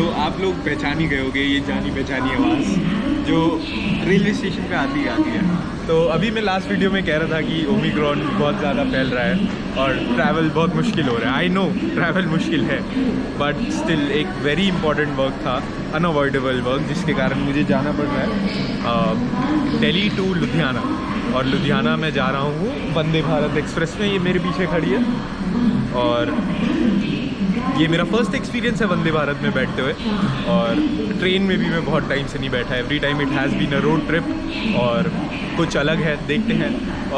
तो आप लोग पहचान ही गए होगे, ये जानी पहचानी आवाज़ जो रेलवे स्टेशन पे आती है। तो अभी मैं लास्ट वीडियो में कह रहा था कि ओमिक्रॉन बहुत ज़्यादा फैल रहा है और ट्रैवल बहुत मुश्किल हो रहा है। आई नो ट्रैवल मुश्किल है, बट स्टिल एक वेरी इंपॉर्टेंट वर्क था, अनअवॉइडेबल वर्क, जिसके कारण मुझे जाना पड़ रहा है दिल्ली टू लुधियाना। और लुधियाना मैं जा रहा हूँ वंदे भारत एक्सप्रेस में, ये मेरे पीछे खड़ी है। और ये मेरा फर्स्ट एक्सपीरियंस है वंदे भारत में बैठते हुए, और ट्रेन में भी मैं बहुत टाइम से नहीं बैठा। Every time it has been a road trip, और कुछ अलग है, देखते हैं।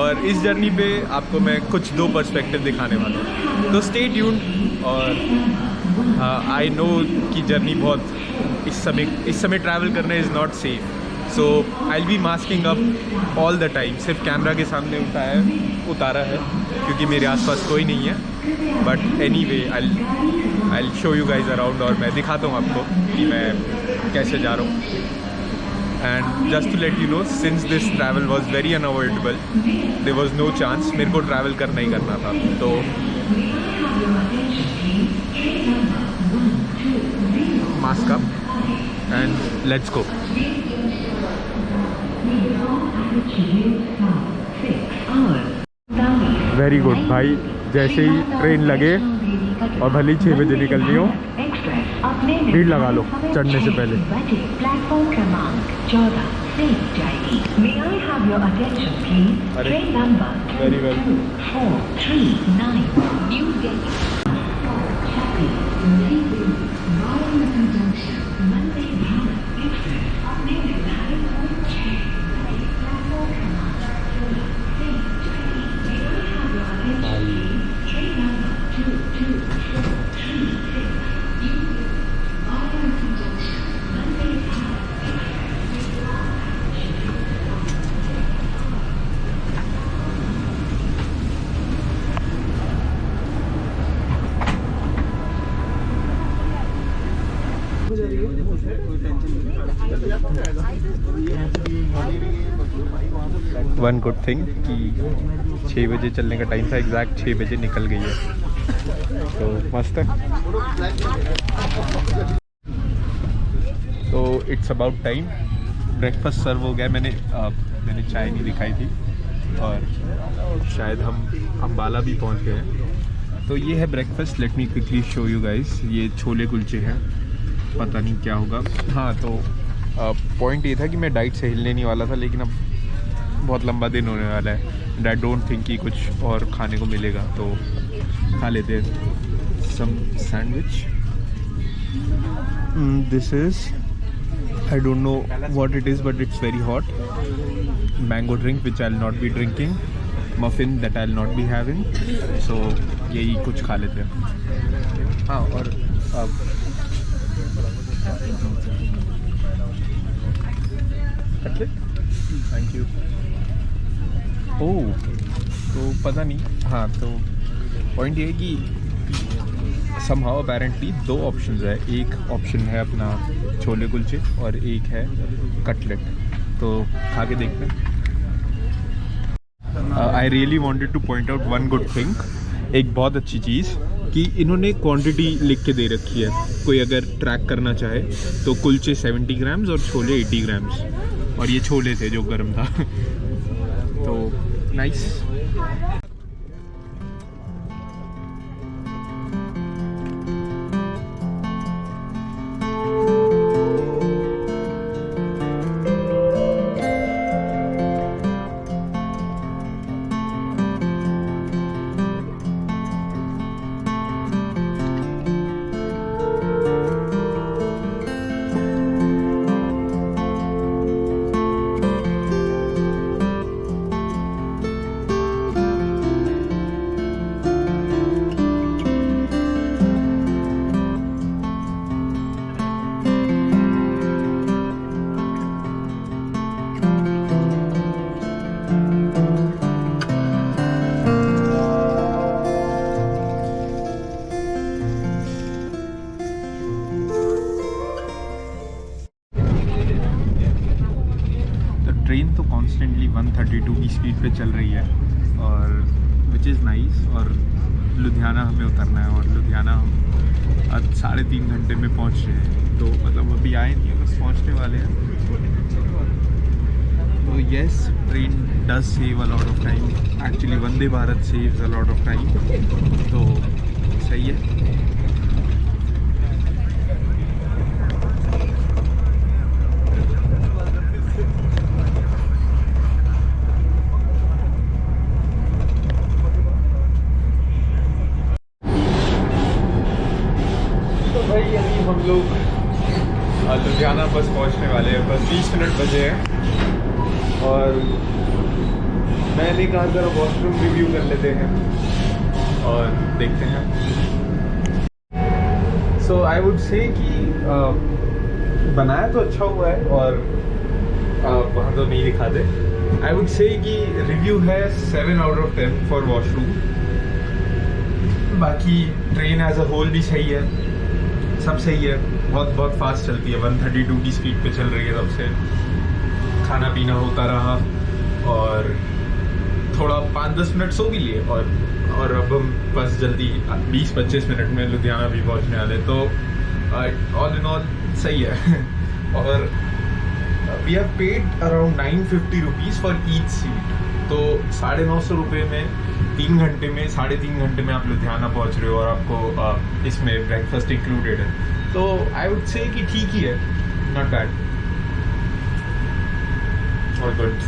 और इस जर्नी पे आपको मैं कुछ दो पर्सपेक्टिव दिखाने वाला हूँ, तो स्टे ट्यून्ड। और आई नो कि जर्नी बहुत इस समय ट्रैवल करना is not safe, so I will be masking up all the time. सिर्फ कैमरा के सामने उतारा है क्योंकि मेरे आसपास कोई नहीं है, but any way I show you guys around, और मैं दिखाता हूँ आपको कि मैं कैसे जा रहा हूँ। And just to let you know, since this travel was very unavoidable, there was no chance, मेरे को ट्रैवल करना ही करना था। तो mask up and let's go. Very good भाई, जैसे ही ट्रेन लगे और भले ही 6 बजे निकलनी हो, भीड़ लगा लो चढ़ने से पहले। प्लेटफॉर्म क्रमांक 14 से जाएगी। May I have your attention please? Train number 2439 New Delhi. Vande Bharat express अपने निर्धारित समय 6 प्लेटफॉर्म क्रमांक 14 से जाएगी। May I have your attention please? Train number 2243 one good thing कि 6 बजे चलने का टाइम था, एग्जैक्ट 6 बजे निकल गई है, तो मस्त है। तो it's about time, breakfast serve हो गया। मैंने चाय नहीं दिखाई थी, और शायद हम अम्बाला भी पहुंच गए हैं। तो ये है breakfast, let me quickly show you guys. ये छोले कुलचे हैं, पता नहीं क्या होगा। हाँ, तो पॉइंट ये था कि मैं डाइट से हिलने नहीं वाला था, लेकिन अब बहुत लंबा दिन होने वाला है एंड आई डोंट थिंक कि कुछ और खाने को मिलेगा, तो खा लेते हैं some sandwich. This is, I don't know what it is, but it's very hot. Mango drink which I will not be drinking, muffin that I will not be having, so यही कुछ खा लेते हैं। हाँ, और थैंक यू। ओह, तो पता नहीं। हाँ, तो पॉइंट ये है कि समहाउ अपेरेंटली 2 ऑप्शंस है। एक ऑप्शन है अपना छोले कुलचे और एक है कटलेट, तो खा के देखते हैं। I really wanted two point out one good thing, एक बहुत अच्छी चीज़ कि इन्होंने क्वांटिटी लिख के दे रखी है। कोई अगर ट्रैक करना चाहे तो कुलचे 70 ग्राम्स और छोले 80 ग्राम्स, और ये छोले थे जो गर्म था तो नाइस। ट्रेन तो कॉन्स्टेंटली 132 की स्पीड पे चल रही है, और विच इज़ नाइस। और लुधियाना हमें उतरना है, और लुधियाना हम आज 3.5 घंटे में पहुंच रहे हैं, तो मतलब अभी आए नहीं है, बस पहुंचने वाले हैं। तो yes, train does save a lot of time. Actually Vande Bharat saves a lot of time, तो सही है। तो भाई अभी हम लोग लुधियाना बस पहुंचने वाले हैं, बस 20 मिनट बजे हैं। और मैंने कहा जरा वॉशरूम रिव्यू कर लेते हैं और देखते हैं। सो आई वुड से कि बनाया तो अच्छा हुआ है, और वहाँ तो नहीं दिखाते। आई वुड से कि रिव्यू है 7 आउट ऑफ 10 फॉर वॉशरूम। बाकी ट्रेन एज अ होल भी सही है, सब सही है। बहुत फास्ट चलती है, 132 की स्पीड पे चल रही है सबसे। खाना पीना होता रहा और थोड़ा 5-10 मिनट सो भी लिए, और अब हम बस जल्दी 20-25 मिनट में लुधियाना भी पहुंचने वाले। तो ऑल इन ऑल सही है। और we have paid around 950 rupees for each seat. तो 950 रुपये में 3 घंटे में 3.5 घंटे में आप लुधियाना पहुंच रहे हो, और आपको इसमें ब्रेकफास्ट इंक्लूडेड है। तो आई वुड से कि ठीक ही है, नॉट बैड और गुड।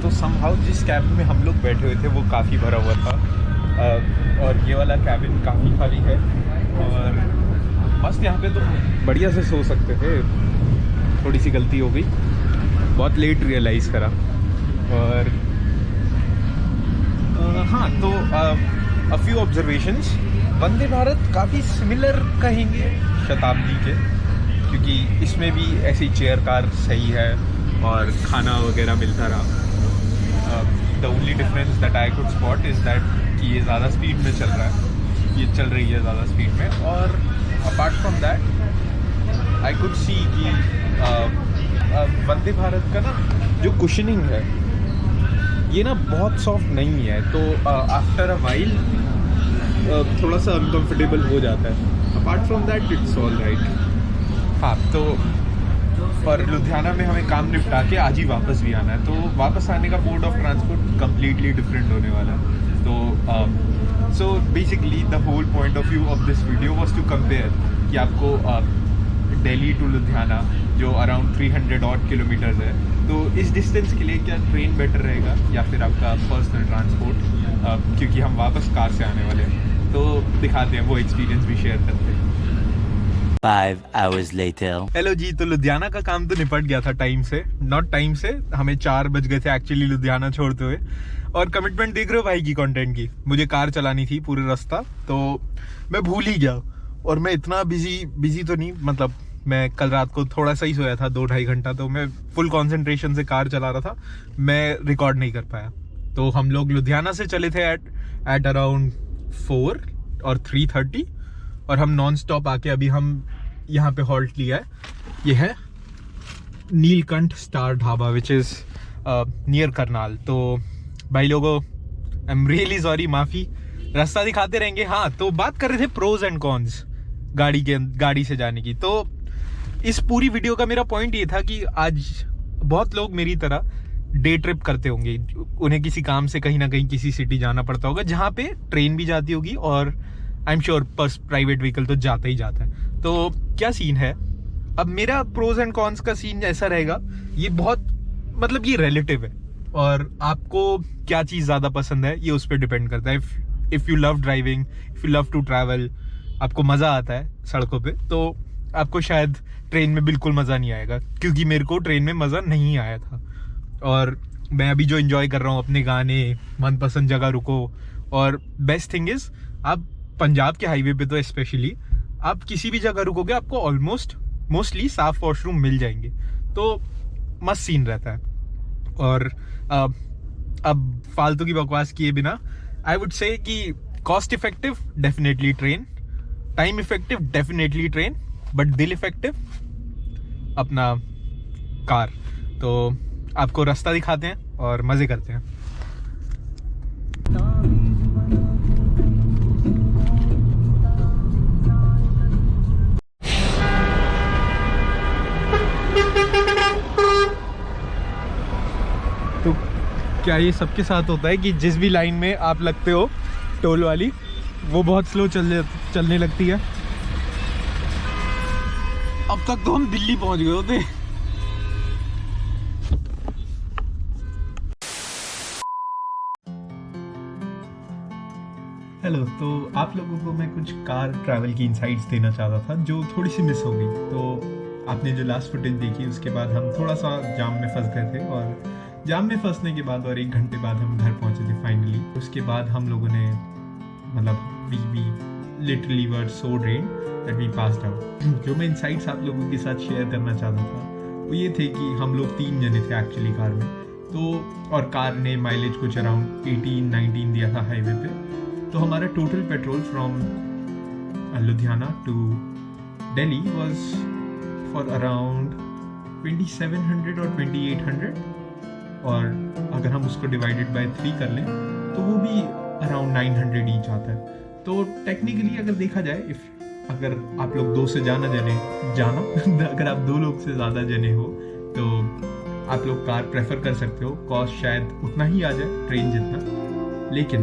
तो समहाउ जिस कैबिन में हम लोग बैठे हुए थे वो काफ़ी भरा हुआ था, और ये वाला कैबिन काफ़ी खाली है, और मस्त यहाँ पे तो बढ़िया से सो सकते थे। थोड़ी सी गलती हो गई, बहुत लेट रियलाइज़ करा। और हाँ, तो a few observations. Vande Bharat काफ़ी सिमिलर कहेंगे शताब्दी के, क्योंकि इसमें भी ऐसी चेयर कार सही है और खाना वगैरह मिलता रहा। The only difference that I could spot is that कि ये ज़्यादा स्पीड में चल रहा है, ये चल रही है ज़्यादा स्पीड में। और apart from that I could see कि वंदे भारत का ना जो कुशनिंग है ये ना बहुत सॉफ्ट नहीं है, तो आफ्टर अ वाइल थोड़ा सा अनकंफर्टेबल हो जाता है। Apart from that it's all right. हाँ, तो और लुधियाना में हमें काम निपटा के आज ही वापस भी आना है, तो वापस आने का mode of transport completely different होने वाला है। तो so basically the whole point of view of this video was to compare कि आपको दिल्ली टू लुधियाना जो अराउंड 300 ऑड किलोमीटर्स है, तो इस डिस्टेंस के लिए क्या ट्रेन बेटर रहेगा या फिर आपका पर्सनल ट्रांसपोर्ट, क्योंकि हम वापस कार से आने वाले हैं। तो दिखाते हैं, वो एक्सपीरियंस भी शेयर करते हैं। 5 hours later. हेलो जी, तो लुधियाना का काम तो निपट गया था टाइम से, नॉट टाइम से, हमें 4 बज गए थे एक्चुअली लुधियाना छोड़ते हुए। और कमिटमेंट देख रहे हो भाई की कंटेंट की, मुझे कार चलानी थी पूरे रास्ता, तो मैं भूल ही गया। और मैं इतना बिजी तो नहीं, मतलब मैं कल रात को थोड़ा सा ही सोया था, 2-2.5 घंटा, तो मैं फुल कंसंट्रेशन से कार चला रहा था, मैं रिकॉर्ड नहीं कर पाया। तो हम लोग लुधियाना से चले थे एट अराउंड 4 और 3:30, और हम नॉन स्टॉप आके अभी हम यहाँ पे हॉल्ट लिया है। ये है Neelkanth star dhaba, which is near Karnal. तो भाई लोगों, आई एम रियली सॉरी, माफ़ी, रास्ता दिखाते रहेंगे। हाँ, तो बात कर रहे थे प्रोज एंड कॉन्स गाड़ी से जाने की। तो इस पूरी वीडियो का मेरा पॉइंट ये था कि आज बहुत लोग मेरी तरह डे ट्रिप करते होंगे, उन्हें किसी काम से कहीं ना कहीं किसी सिटी जाना पड़ता होगा जहाँ पे ट्रेन भी जाती होगी, और I am sure private vehicle तो जाता ही जाता है। तो क्या सीन है, अब मेरा प्रोज एंड कॉन्स का सीन ऐसा रहेगा, ये बहुत मतलब ये रिलेटिव है, और आपको क्या चीज़ ज़्यादा पसंद है ये उस पर डिपेंड करता है। If you love driving, if you love to travel, आपको मज़ा आता है सड़कों पे, तो आपको शायद ट्रेन में बिल्कुल मज़ा नहीं आएगा, क्योंकि मेरे को ट्रेन में मज़ा नहीं आया था। और मैं अभी जो एंजॉय कर रहा हूँ अपने गाने, मनपसंद जगह रुको, और बेस्ट थिंग इज़ आप पंजाब के हाईवे पे तो स्पेशली आप किसी भी जगह रुकोगे आपको मोस्टली साफ वॉशरूम मिल जाएंगे, तो मस्त सीन रहता है। और अब फालतू की बकवास किए बिना आई वुड से कि cost effective definitely train, time effective definitely train, but दिल इफेक्टिव अपना कार। तो आपको रास्ता दिखाते हैं और मज़े करते हैं। तो क्या ये सबके साथ होता है कि जिस भी लाइन में आप लगते हो टोल वाली, वो बहुत स्लो चलने लगती है। अब तक तो हम दिल्ली पहुंच गए होते। हेलो, तो आप लोगों को मैं कुछ कार ट्रैवल की इनसाइट्स देना चाहता था जो थोड़ी सी मिस हो गई। तो आपने जो लास्ट फुटेज देखी उसके बाद हम थोड़ा सा जाम में फंस गए थे, और जाम में फंसने के बाद और 1 घंटे बाद हम घर पहुंचे थे फाइनली। उसके बाद हम लोगों ने मतलब we literally were so drained that we passed out. जो मैं इनसाइट्स आप लोगों के साथ शेयर करना चाहता था वो ये थे कि हम लोग 3 जने थे एक्चुअली कार में। तो और कार ने माइलेज कुछ अराउंड 18-19 दिया था हाईवे पे। तो हमारा total petrol from Ludhiana to Delhi was for around 2700 और 2800, और अगर हम उसको डिवाइडेड बाय 3 कर लें तो वो भी अराउंड 900 ईच आता है। तो टेक्निकली अगर देखा जाए, अगर आप लोग 2 से अगर आप 2 लोग से ज़्यादा जने हो तो आप लोग कार प्रेफर कर सकते हो। कॉस्ट शायद उतना ही आ जाए ट्रेन जितना, लेकिन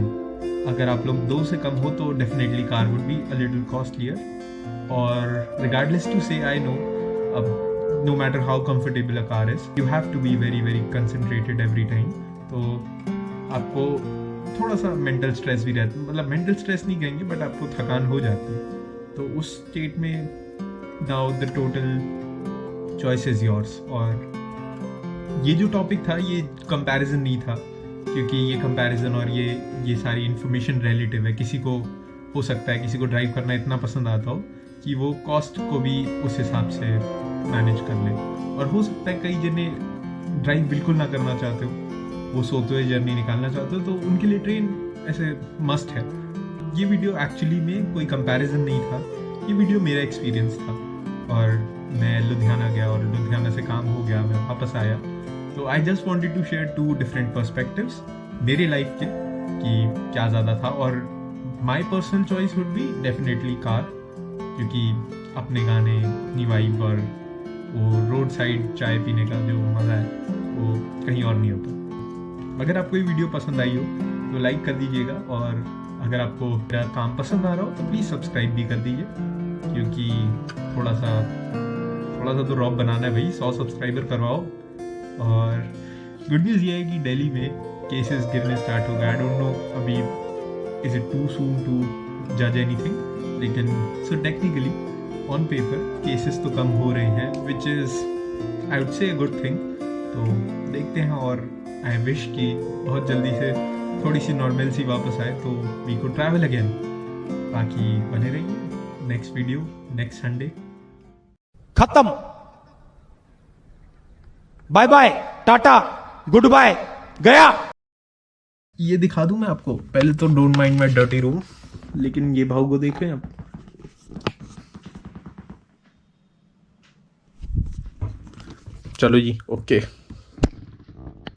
अगर आप लोग 2 से कम हो तो definitely car would be a little costlier. और regardless to say I know, अब no matter how comfortable a car is, you have to be very very concentrated every time. तो आपको थोड़ा सा मेंटल स्ट्रेस भी रहता है, मतलब मेंटल स्ट्रेस नहीं कहेंगे बट आपको थकान हो जाती है। तो उस स्टेट में now the total choice is yours. और ये जो टॉपिक था ये कंपैरिजन नहीं था, क्योंकि ये कंपैरिजन और ये सारी इन्फॉर्मेशन रिलेटिव है। किसी को हो सकता है किसी को ड्राइव करना इतना पसंद आता हो कि वो कॉस्ट को भी उस हिसाब से मैनेज कर ले, और हो सकता है कई जने ड्राइव बिल्कुल ना करना चाहते हो, वो सोते हुए जर्नी निकालना चाहते हो, तो उनके लिए ट्रेन ऐसे मस्ट है। ये वीडियो एक्चुअली में कोई कंपैरिजन नहीं था, ये वीडियो मेरा एक्सपीरियंस था। और मैं लुधियाना गया और लुधियाना से काम हो गया, मैं वापस आया। तो I just wanted to share 2 different perspectives मेरे लाइफ के, कि क्या ज़्यादा था। और my personal choice would be definitely car, क्योंकि अपने गाने, अपनी वाइब और वो रोड साइड चाय पीने का जो मज़ा है वो कहीं और नहीं होता। अगर आपको ये वीडियो पसंद आई हो तो लाइक कर दीजिएगा, और अगर आपको मेरा काम पसंद आ रहा हो तो प्लीज़ सब्सक्राइब भी कर दीजिए, क्योंकि थोड़ा सा तो रॉब बनाना है भाई, 100 सब्सक्राइबर करवाओ। और गुड न्यूज़ ये है कि दिल्ली में केसेस गिरने स्टार्ट हो गए। आई डोंट नो अभी is it too soon to जज एनीथिंग, लेकिन so technically on paper cases तो कम हो रहे हैं, which is I would say a good thing. तो देखते हैं, और आई विश कि बहुत जल्दी से थोड़ी सी नॉर्मल सी वापस आए तो वी को ट्रैवल अगेन। बाकी बने रहिए, नेक्स्ट वीडियो नेक्स्ट संडे। खत्म, bye bye, tata, goodbye, गया। ये दिखा दूं मैं आपको, पहले तो don't mind my dirty room, लेकिन ये भाव को देख रहे हैं आप, चलो जी, ओके।